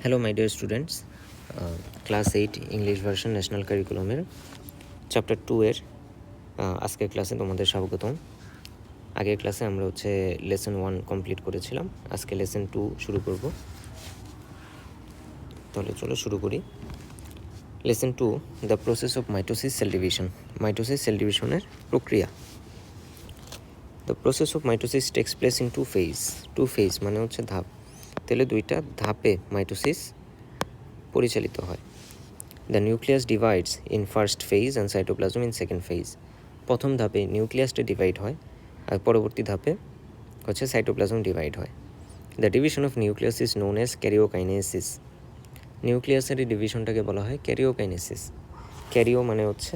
Hello my dear students, class 8 English version national কারিকুলামের chapter 2 এর আজকের ক্লাসে তোমাদের স্বাগতম। আগের ক্লাসে আমরা লেসন 1 কমপ্লিট করেছিলাম, আজকে লেসন 2 শুরু করব। তাহলে চলো শুরু করি। Lesson 2, the process of mitosis cell division. Mitosis cell ডিভিশনের প্রক্রিয়া। The process of mitosis takes place in two phase মানে হচ্ছে ধাপ। তাহলে দুইটা ধাপে মাইটোসিস পরিচালিত হয়। The nucleus divides in first phase and cytoplasm in second phase. প্রথম ধাপে নিউক্লিয়াসটা ডিভাইড হয় আর পরবর্তী ধাপে সাইটোপ্লাজম ডিভাইড হয়। The division of nucleus is known as karyokinesis. নিউক্লিয়াসের এই ডিভিশনটাকে বলা হয় ক্যারিওকাইনেসিস। ক্যারিও মানে হচ্ছে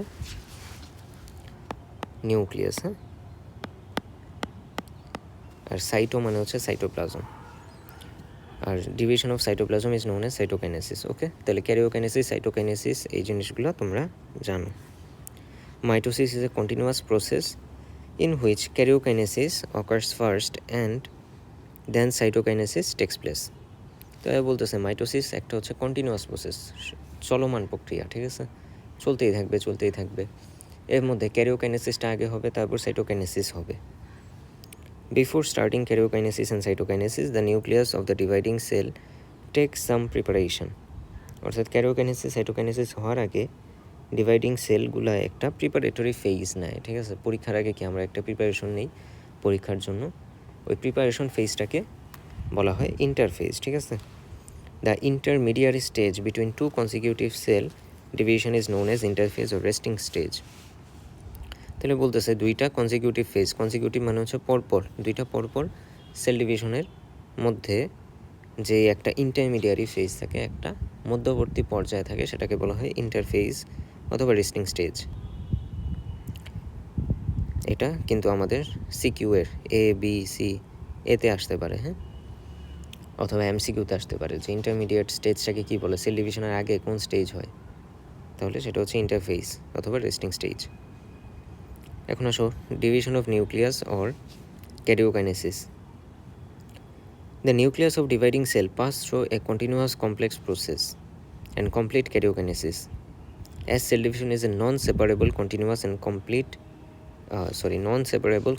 নিউক্লিয়াস, হ্যাঁ, আর সাইটো মানে হচ্ছে সাইটোপ্লাজম, আর division of cytoplasm is known as cytokinesis. Okay, তাহলে ক্যারিওকাইনেসিস, সাইটোকাইনেসিস এই জিনিসগুলো তোমরা জানো। Mitosis is a continuous process in which karyokinesis occurs first and then cytokinesis takes place. তো বলতেছে মাইটোসিস একটা হচ্ছে কন্টিনিউয়াস প্রসেস, চলমান প্রক্রিয়া, ঠিক আছে, চলতেই থাকবে। এর মধ্যে ক্যারিওকাইনেসিসটা আগে হবে, তারপর সাইটোকাইনেসিস হবে। Before starting karyokinesis and cytokinesis the nucleus of the dividing cell takes some preparation. অর্থাৎ ক্যারিওকাইনেসিস সাইটোকাইনেসিস হওয়ার আগে ডিভাইডিং সেলগুলো একটা প্রিপারেটরি ফেজ নেয়, ঠিক আছে। পরীক্ষার আগে কি আমরা একটা প্রিপারেশন নেই পরীক্ষার জন্য, ওই প্রিপারেশন ফেজটাকে বলা হয় ইন্টারফেজ, ঠিক আছে। The intermediary stage between two consecutive cell division is known as interphase ও রেস্টিং স্টেজ। তাহলে বলতেছে দুইটা কনসিকিউটিভ ফেজ, কনসিকিউটিভ মানে হচ্ছে পরপর, দুইটা পরপর সেল ডিভিশনের মধ্যে যে একটা ইন্টারমিডিয়ারি ফেজ থাকে, একটা মধ্যবর্তী পর্যায়ে থাকে, সেটাকে বলা হয় ইন্টারফেজ অথবা রেস্টিং স্টেজ। এটা কিন্তু আমাদের সিকিউ এর ABC এতে আসতে পারে, হ্যাঁ, অথবা MCQতে আসতে পারে যে ইন্টারমিডিয়েট স্টেজটাকে কী বলে, সেল ডিভিশনের আগে কোন স্টেজ হয়, তাহলে সেটা হচ্ছে ইন্টারফেজ অথবা রেস্টিং স্টেজ। এখন আসো division of nucleus or karyokinesis. The nucleus of dividing cell pass through a continuous complex process and complete karyokinesis. As cell division is a non-separable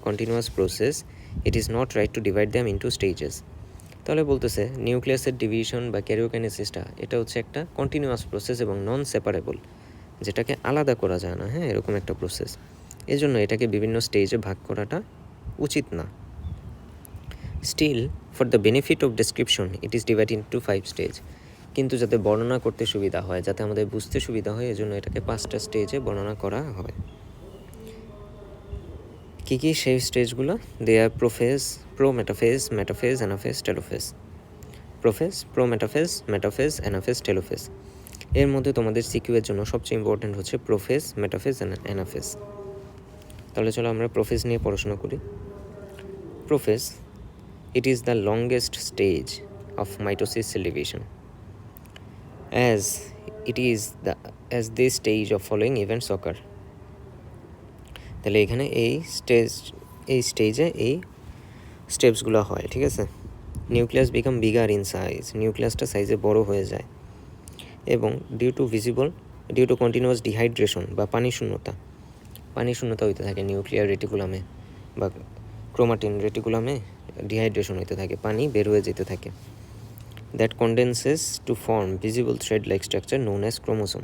continuous process, it is not right to divide them into stages. তাহলে বলতেছে নিউক্লিয়াসের division বা ক্যারিওকাইনেসিসটা এটা হচ্ছে একটা continuous process এবং নন separable, যেটাকে আলাদা করা যায় না, হ্যাঁ, এরকম একটা প্রসেস। এজন্য এটাকে বিভিন্ন স্টেজে ভাগ করাটা উচিত না। Still for the benefit of description it is divided into 5 stage. কিন্তু যাতে বর্ণনা করতে সুবিধা হয়, যাতে আমাদের বুঝতে সুবিধা হয়, এজন্য এটাকে 5টা স্টেজে বর্ণনা করা হয়। কী কী সেই স্টেজগুলো? They are prophase, metaphase, anaphase, telophase. Metaphase, anaphase, telophase. এর মধ্যে তোমাদের সিকিউ এর জন্য সবচেয়ে ইম্পর্টেন্ট হচ্ছে প্রোফেজ, মেটাফেজ, অ্যানাফেজ। তাহলে চলো আমরা প্রোফেজ নিয়ে পড়াশোনা করি। Prophase, it is the longest stage of mitosis cell division, as this stage of following events occur. তাহলে এখানে এই স্টেজে এই স্টেপসগুলো হয়, ঠিক আছে। Nucleus become bigger in size, নিউক্লিয়াসটা সাইজে বড় হয়ে যায়, এবং ডিউ টু কন্টিনিউয়াস ডিহাইড্রেশন বা পানি শূন্যতা হইতে থাকে নিউক্লিয়ার রেটিকুলামে বা ক্রোমাটিন রেটিকুলামে, ডিহাইড্রেশন হইতে থাকে, পানি বের হয়ে যেতে থাকে। That condenses to form visible thread like structure known as chromosome.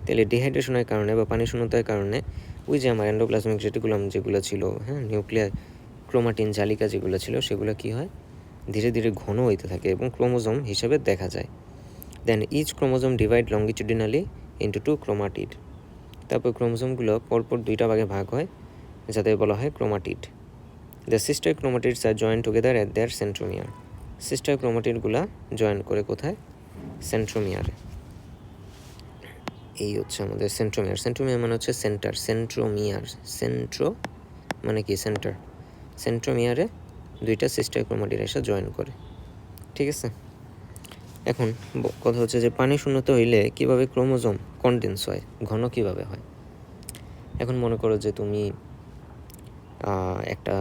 তাহলে ডিহাইড্রেশনের কারণে বা পানি শূন্যতার কারণে ওই যে আমার এন্ডোপ্লাজমিক রেটিকুলাম যেগুলো ছিল, হ্যাঁ, নিউক্লিয়ার ক্রোমাটিন জালিকা যেগুলো ছিল, সেগুলো কী হয়, ধীরে ধীরে ঘন হইতে থাকে এবং ক্রোমোজোম হিসেবে দেখা যায়। Then each chromosome divide longitudinally into 2 chromatid. তারপর ক্রোমোজোমগুলো পরপর 2টা ভাগে ভাগ হয়, যাতে বলা হয় chromatid. The sister chromatids are join together at their centromere. Sister ক্রোমাটিডগুলো জয়েন করে কোথায়? সেন্ট্রোমিয়ারে। এই হচ্ছে আমাদের সেন্ট্রোমিয়ার। সেন্ট্রোমিয়ার মানে হচ্ছে সেন্টার, সেন্ট্রো মানে কি সেন্টার। সেন্ট্রোমিয়ারে 2টা সিস্টার ক্রোমাটিড এসে জয়েন করে, ঠিক আছে। এখন কথা হচ্ছে যে পানি শূন্যতা হইলে কিভাবে ক্রোমোজোম কনডেন্স হয়, ঘন কিভাবে হয়। এখন মনে করো যে তুমি একটা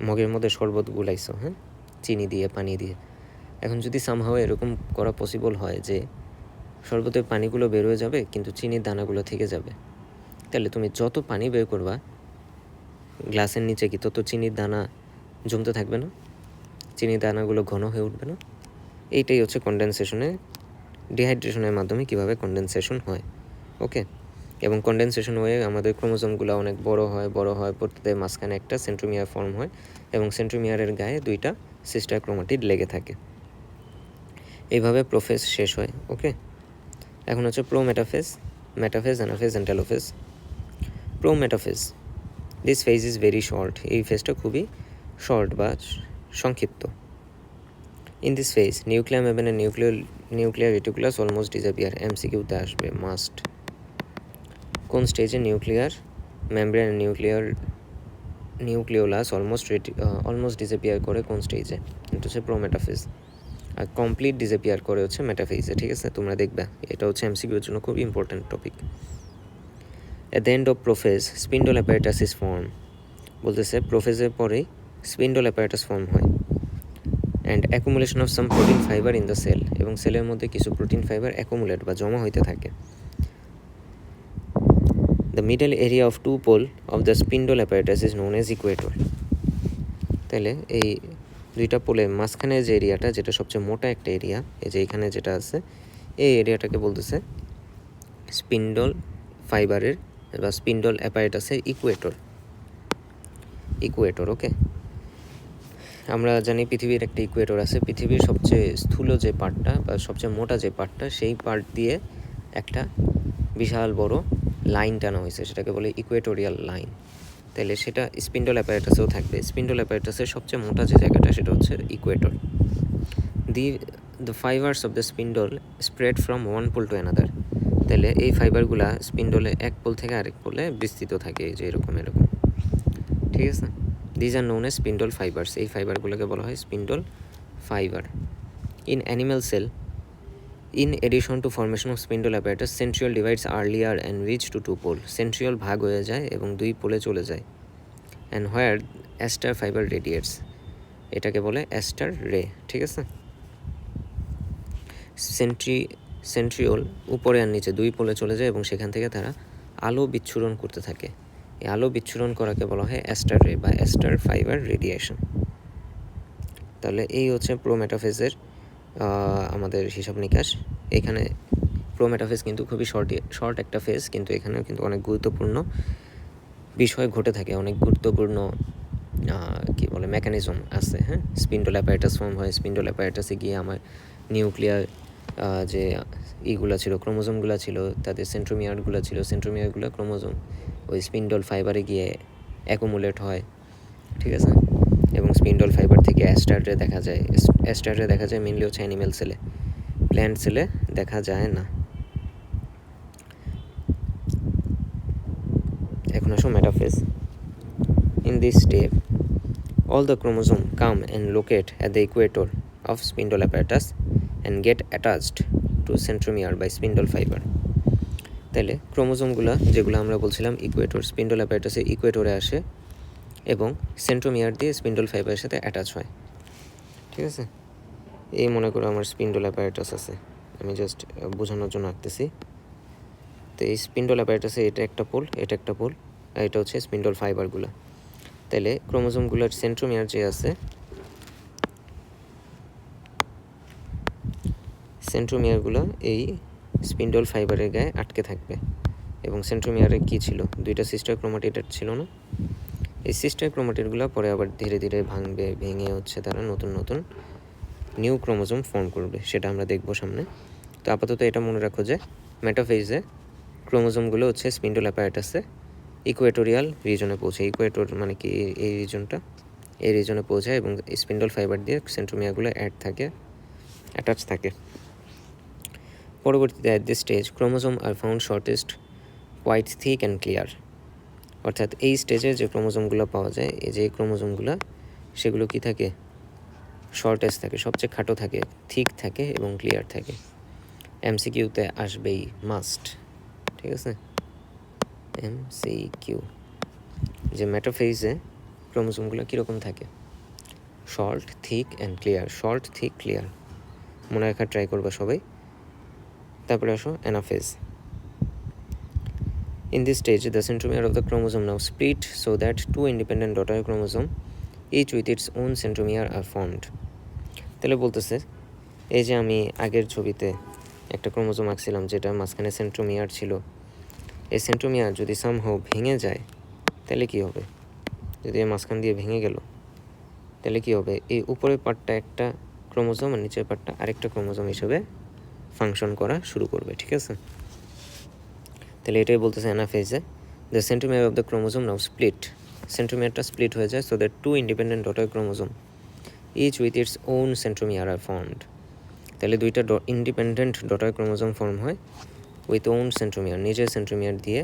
মগের মধ্যে শরবত গুলাইছো, হ্যাঁ, চিনি দিয়ে, পানি দিয়ে। এখন যদি সামহাও এরকম করা পসিবল হয় যে শরবতের পানিগুলো বের হয়ে যাবে কিন্তু চিনির দানাগুলো থেকে যাবে, তাহলে তুমি যত পানি বের করবা গ্লাসের নিচে কি তত চিনির দানা জমতে থাকবে না, চিনির দানাগুলো ঘন হয়ে উঠবে না। এইটাই হচ্ছে কনডেনসেশনে, ডিহাইড্রেশনের মাধ্যমে কিভাবে কনডেনসেশন হয়। ওকে, এবং কনডেনসেশন হয়ে আমাদের ক্রোমোজোমগুলো অনেক বড় হয় প্রত্যেকের মাঝখানে একটা সেন্ট্রোমিয়ার ফর্ম হয় এবং সেন্ট্রোমিয়ারের গায়ে 2টা সিস্টার ক্রোমাটিড লেগে থাকে। এইভাবে প্রোফেজ শেষ হয়। ওকে, এখন হচ্ছে prometaphase, metaphase, anaphase and telophase. Prometaphase, this phase is very short, এই ফেজটা খুবই শর্ট বা সংক্ষিপ্ত। ইন দিস ফেজ নিউক্লিয়াম এবং নিউক্লিয়ার রেটিকুলাস অলমোস্ট ডিসঅ্যাপিয়ার, এমসিকিউতে আসবে মাস্ট। কোন স্টেজে nuclear membrane nucleolus almost disappear করে, কোন স্টেজে? এটা হচ্ছে প্রোমেটাফেজ। আর কমপ্লিট ডিসঅ্যাপিয়ার করে হচ্ছে মেটাফেজে। ঠিক আছে, তোমরা দেখবে এটা হচ্ছে এমসিকিউর জন্য খুব important topic. At the end of prophase spindle apparatus form, বলতেছে প্রোফেজের পরেই স্পিন্ডল অ্যাপারেটাস ফর্ম হয়। And accumulation of some protein fiber in the cell, এবং সেলের মধ্যে কিছু প্রোটিন ফাইবার অ্যাকুমুলেট বা জমা হইতে থাকে। The middle area of 2 pole of the spindle apparatus is known as equator. তাহলে এই 2টা পোলের মাঝখানে যে এরিয়াটা, যেটা সবচেয়ে মোটা একটা এরিয়া, এই যে এখানে যেটা আছে, এই এরিয়াটাকে বলতেছে স্পিন্ডল ফাইবারের বা স্পিন্ডল অ্যাপারেটাসের ইকুয়েটর। ওকে, আমরা জানি পৃথিবীর একটা ইকুয়েটর আছে। পৃথিবীর সবচেয়ে স্থূল যে পার্টটা বা সবচেয়ে মোটা যে পার্টটা, সেই পার্ট দিয়ে একটা বিশাল বড় লাইন টানা হয়েছে, সেটাকে বলে ইকুয়েটোরিয়াল লাইন। তাহলে সেটা স্পিন্ডল অ্যাপারেটাসেও থাকবে। স্পিন্ডল অ্যাপারেটাসের সবচেয়ে মোটা যে জায়গাটা, সেটা হচ্ছে equator. The fibers of the spindle spread from one pole to another. তাহলে এই ফাইবারগুলা স্পিন্ডলে এক পোল থেকে আরেক পোলে বিস্তৃত থাকে, এই যে এরকম। ঠিক আছে, these are known as spindle fibers, এই ফাইবারগুলোকে বলা হয় spindle fiber. In animal cell, in addition to formation of spindle apparatus, centriole divides earlier and reach to 2 pole. Centriole ভাগ হয়ে যায় এবং 2 পোলে চলে যায়। And where aster fiber radiates, এটাকে বলে অ্যাস্টার রে। ঠিক আছে, সেন্ট্রিওল উপরে আর নিচে 2 পোলে চলে যায় এবং সেখান থেকে তারা আলো বিচ্ছুরণ করতে থাকে। এই আলো বিচ্ছুরণ করাকে বলা হয় অ্যাস্টার রে বা অ্যাস্টার ফাইবার রেডিয়েশন। তাহলে এই হচ্ছে প্রোমেটাফেজের আমাদের হিসাব নিকাশ। এখানে প্রোমেটাফেজ কিন্তু খুবই শর্ট একটা ফেজ, কিন্তু এখানেও কিন্তু অনেক গুরুত্বপূর্ণ বিষয় ঘটে থাকে, অনেক গুরুত্বপূর্ণ কি বলে মেকানিজম আছে। হ্যাঁ, স্পিন্ডল অ্যাপারেটাস ফর্ম হয়, স্পিন্ডল অ্যাপারেটাসে গিয়ে আমার নিউক্লিয়ার যে ইগুলো ছিল, ক্রোমোজোমগুলো ছিল, তাদের সেন্ট্রোমিয়ারগুলো ছিল, সেন্ট্রোমিয়ারগুলো ক্রোমোজোম ওই স্পিন্ডল ফাইবারে গিয়ে অ্যাকুমুলেট হয়। ঠিক আছে, এবং স্পিন্ডল ফাইবার থেকে অ্যাস্টারে দেখা যায় মেনলি হচ্ছে অ্যানিমেল সেলে, প্ল্যান্ট সেলে দেখা যায় না। এখন আসো metaphase. In this step all the chromosome come and locate at the equator of spindle apparatus and get attached to centromere by spindle fiber. তাহলে ক্রোমোজোমগুলো যেগুলো আমরা বলছিলাম ইকুয়েটর, স্পিন্ডল অ্যাপারেটাসে ইকুয়েটরে আসে এবং সেন্ট্রোমিয়ার দিয়ে স্পিন্ডল ফাইবারের সাথে অ্যাটাচ হয়। ঠিক আছে, এই মনে করো আমার স্পিন্ডল অ্যাপারেটাস আছে, আমি জাস্ট বোঝানোর জন্য আঁকতেছি। তো এই স্পিন্ডল অ্যাপারেটাসে এটা একটা পোল, আর এটা হচ্ছে স্পিন্ডল ফাইবারগুলো। তাহলে ক্রোমোজোমগুলোর সেন্ট্রোমিয়ার যে আছে, সেন্ট্রোমিয়ারগুলো এই স্পিন্ডল ফাইবারের গায়ে আটকে থাকবে। এবং সেন্ট্রোমিয়ারে কী ছিল, 2টা সিস্টার ক্রোমাটিড ছিল না? এই সিস্টার ক্রোমাটিডগুলো পরে আবার ধীরে ধীরে ভেঙে হচ্ছে তারা নতুন নিউ ক্রোমোজোম ফর্ম করবে, সেটা আমরা দেখব সামনে। তো আপাতত এটা মনে রাখো যে মেটাফেজে ক্রোমোজোমগুলো হচ্ছে স্পিন্ডল অ্যাপারেটাসে ইকুয়েটোরিয়াল রিজনে পৌঁছায়। ইকুয়েটর মানে কি, এই রিজনে পৌঁছায় এবং স্পিন্ডল ফাইবার দিয়ে সেন্ট্রোমিয়ারগুলো অ্যাটাচ থাকে। পরবর্তীতে at this stage chromosome are found shortest, quite thick and clear. অর্থাৎ এই স্টেজে যে ক্রোমোজোমগুলো পাওয়া যায়, এই যে ক্রোমোজোমগুলো, সেগুলো কি থাকে, শর্টেস্ট থাকে, সবচেয়ে খাটো থাকে, থিক থাকে এবং ক্লিয়ার থাকে। এমসিকিউতে আসবেই মাস্ট। ঠিক আছে, এমসিকিউ যে মেটাফেজে ক্রোমোজোমগুলো কীরকম থাকে, short, thick and clear. Short, thick, clear. মনে রাখার ট্রাই করবা সবাই। তারপরে আসো anaphase. In this stage, the centromere of the chromosome now split so that two independent daughter chromosome, each with its own centromere, are formed. তাহলে বলতেছে এই যে আমি আগের ছবিতে একটা ক্রোমোজোম আঁকছিলাম যেটা মাঝখানে সেন্ট্রোমিয়ার ছিল, এই সেন্ট্রোমিয়ার যদি সামহাও ভেঙে যায় তাহলে কি হবে? যদি এই মাঝখান দিয়ে ভেঙে গেল তাহলে কি হবে? এই উপরের পার্টটা একটা ক্রোমোজোম আর নিচের পার্টটা আরেকটা ক্রোমোজোম হিসেবে ফাংশন করা শুরু করবে, ঠিক আছে? তাহলে এটাই বলতেছে অ্যানাফেজে, the centromere of the chromosome now split, সেন্ট্রোমিয়ারটা স্প্লিট হয়ে যায় so that two independent daughter chromosome each with its own centromere are formed. তাহলে দুইটা ইন্ডিপেন্ডেন্ট ডটার ক্রোমোজোম ফর্ম হয় উইথ ওন সেন্ট্রোমিয়ার, নিজের সেন্ট্রোমিয়ার দিয়ে।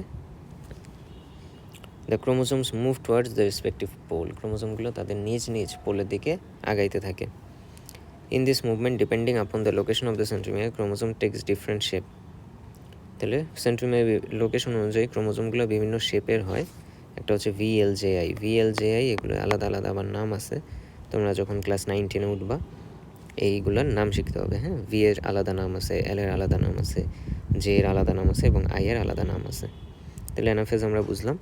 The chromosomes move towards the respective pole, ক্রোমোজোমগুলো তাদের নিজ নিজ পোলের দিকে আগাইতে থাকে। In this movement depending upon the location of the centromere chromosome takes different shape. তাহলে সেন্ট্রোমিয়ার লোকেশন অনুযায়ী ক্রোমোজোমগুলো বিভিন্ন শেপের হয়। একটা হচ্ছে ভিএলজেআই, এগুলো আলাদা আলাদা আবার নাম আছে, তোমরা যখন ক্লাস 9-10 উঠবা এইগুলোর নাম শিখতে হবে। হ্যাঁ, ভি এর আলাদা নাম আছে, এল এর আলাদা নাম আছে, জে এর আলাদা নাম আছে এবং আই এর আলাদা নাম আছে। তাহলে অ্যানাফেজ আমরা বুঝলাম,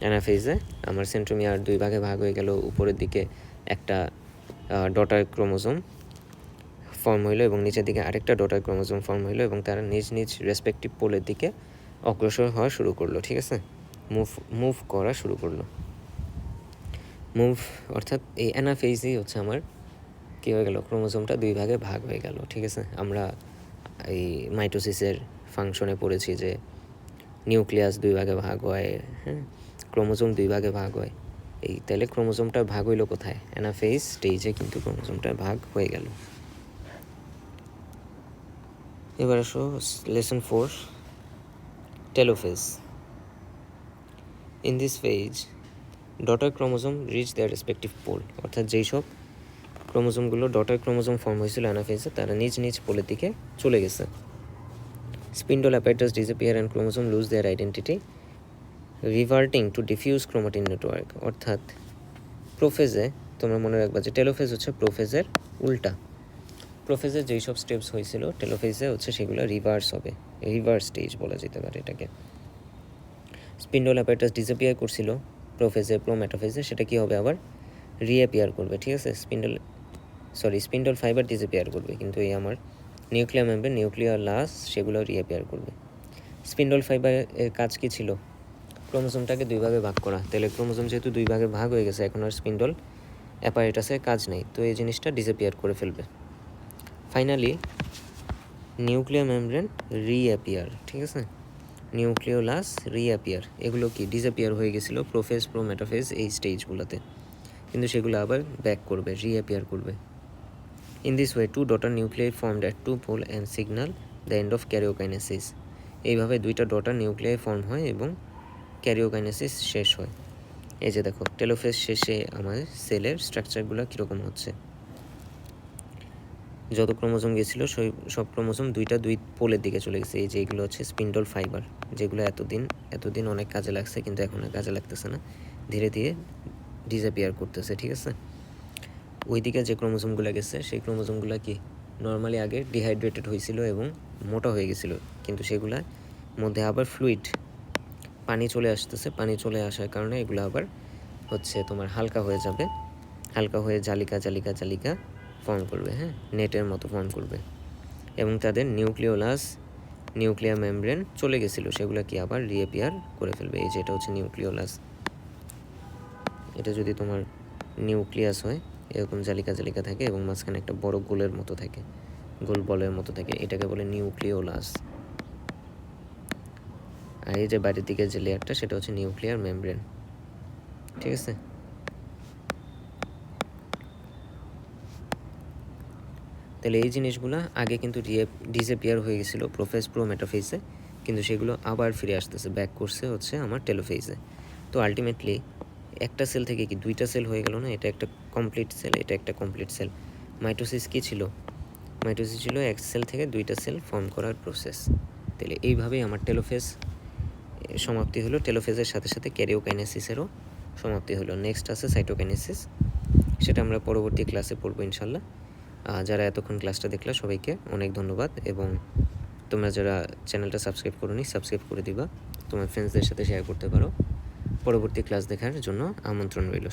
অ্যানাফেজে আমার সেন্ট্রোমিয়ার দুই ভাগে ভাগ হয়ে গেল, উপরের দিকে একটা ডটার ক্রোমোজোম ফর্ম হইলো এবং নিচের দিকে আরেকটা ডটার ক্রোমোজোম ফর্ম হইলো এবং তারা নিজ নিজ রেসপেক্টিভ পোলের দিকে অগ্রসর হওয়া শুরু করলো, ঠিক আছে? মুভ করা শুরু করলো। মুভ অর্থাৎ এই অ্যানাফেজই হচ্ছে আমার কী হয়ে গেল, ক্রোমোজোমটা দুই ভাগে ভাগ হয়ে গেল, ঠিক আছে? আমরা এই মাইটোসিসের ফাংশনে পড়েছি যে নিউক্লিয়াস দুই ভাগে ভাগ হয়, হ্যাঁ, ক্রোমোজোম দুই ভাগে ভাগ হয়। এই তাহলে ক্রোমোজোমটা ভাগ হইলো কোথায়? অ্যানাফেজ স্টেজে কিন্তু ক্রোমোজোমটা ভাগ হয়ে গেল। এবার আসো lesson 4, telophase. In this phase daughter chromosome reach their respective pole, অর্থাৎ যেই সব ক্রোমোজোমগুলো ডটার ক্রোমোজোম ফর্ম হয়েছিল অ্যানাফেজে তারা নিজ নিজ পোলের দিকে চলে গেছে। Spindle apparatus disappear and chromosome lose their identity reverting to diffuse chromatin network. অর্থাৎ প্রোফেজে তোমরা মনে রাখবা যে টেলোফেজ হচ্ছে প্রোফেজের উল্টা। প্রোফেজের যেই সব স্টেপস হয়েছিল টেলোফেজে হচ্ছে সেগুলো রিভার্স হবে, রিভার্স স্টেজ বলা যেতে পারে এটাকে। স্পিন্ডল অ্যাপারেটাস ডিসঅ্যাপিয়ার করছিল প্রোফেজে, প্রোমেটাফেজে, সেটা কি হবে আবার রিঅ্যাপিয়ার করবে, ঠিক আছে? স্পিন্ডল ফাইবার ডিসঅ্যাপিয়ার করবে, কিন্তু এই আমার নিউক্লিয়ার মেমব্রেন, নিউক্লিয়ার লাস সেগুলো রিঅ্যাপিয়ার করবে। স্পিন্ডল ফাইবারের কাজ কী ছিল? ক্রোমোজোমটাকে দুই ভাগে ভাগ করা। তাহলে ক্রোমোজোম যেহেতু দুই ভাগে ভাগ হয়ে গেছে এখন আর স্পিন্ডল অ্যাপারেটাসের কাজ নেই, তো এই জিনিসটা ডিসঅ্যাপিয়ার করে ফেলবে। ফাইনালি নিউক্লিয়ার মেমব্রেন রিঅ্যাপিয়ার, ঠিক আছে? নিউক্লিওলাস রিঅ্যাপিয়ার, এগুলো কি ডিসঅ্যাপিয়ার হয়ে গেছিলো প্রোফেজ, প্রোমেটাফেজ এই স্টেজগুলোতে, কিন্তু সেগুলো আবার ব্যাক করবে, রিঅ্যাপিয়ার করবে। In this way two daughter nuclei formed at two pole and signal the end of karyokinesis. এইভাবে দুইটা ডটার নিউক্লিয়াই ফর্ম হয় এবং ক্যারিওকাইনেসিস শেষ হয়। এই যে দেখো টেলোফেজ শেষে আমার সেলের স্ট্রাকচারগুলো কীরকম হচ্ছে। যত ক্রোমোজোম গেছিলো সব ক্রোমোজোম দুই পোলের দিকে চলে গেছে। এই যে এগুলো হচ্ছে স্পিন্ডল ফাইবার, যেগুলো এতদিন অনেক কাজে লাগছে কিন্তু এখন আর কাজে লাগতেছে না, ধীরে ধীরে ডিসঅ্যাপিয়ার করতেছে, ঠিক আছে? ওইদিকে যে ক্রোমোজোমগুলো গেছে সেই ক্রোমোজোমগুলো কি নর্মালি আগে ডিহাইড্রেটেড হয়েছিল এবং মোটা হয়ে গেছিলো, কিন্তু সেগুলার মধ্যে আবার ফ্লুইড পানি চলে আসতেছে, পানি চলে আসার কারণে এগুলো আবার হচ্ছে তোমার হালকা হয়ে যাবে, হালকা হয়ে জালিকা জালিকা জালিকা ফর্ম করবে, হ্যাঁ, নেটের মতো ফর্ম করবে এবং তাদের নিউক্লিয়ার মেমব্রেন চলে গেছিলো সেগুলো কি আবার রিঅ্যাপিয়ার করে ফেলবে। এই যে এটা হচ্ছে নিউক্লিওলাস, এটা যদি তোমার নিউক্লিয়াস হয় এরকম জালিকা জালিকা থাকে এবং মাঝখানে একটা বড় গোলের মতো থাকে, গোল বলের মতো থাকে, এটাকে বলে নিউক্লিওলাস। আর এই যে বাইরের দিকে যে লেয়ারটা সেটা হচ্ছে নিউক্লিয়ার মেমব্রেন, ঠিক আছে? তাহলে এই জিনিসগুলো আগে কিন্তু ডিসঅ্যাপিয়ার হয়ে গেছিলো প্রোফেজ, প্রোমেটাফেজে, কিন্তু সেগুলো আবার ফিরে আসতেছে, ব্যাক করছে হচ্ছে আমার টেলোফেজে। তো আলটিমেটলি একটা সেল থেকে কি দুইটা সেল হয়ে গেল না? এটা একটা কমপ্লিট সেল, এটা একটা কমপ্লিট সেল। মাইটোসিস কী ছিল? মাইটোসিস ছিল এক সেল থেকে দুইটা সেল ফর্ম করার প্রসেস। তাহলে এইভাবেই আমার টেলোফেজ সমাপ্তি হলো। টেলোফেজের সাথে সাথে ক্যারিওকাইনেসিসেরও সমাপ্তি হলো। নেক্সট আছে সাইটোকাইনেসিস, সেটা আমরা পরবর্তী ক্লাসে পড়বো ইনশাল্লাহ। যারা এতক্ষণ ক্লাসটা দেখলা সবাইকে অনেক ধন্যবাদ, এবং তোমরা যারা চ্যানেলটা সাবস্ক্রাইব করোনি সাবস্ক্রাইব করে দিবা, তোমার ফ্রেন্ডসদের সাথে শেয়ার করতে পারো। পরবর্তী ক্লাস দেখার জন্য আমন্ত্রণ রইল।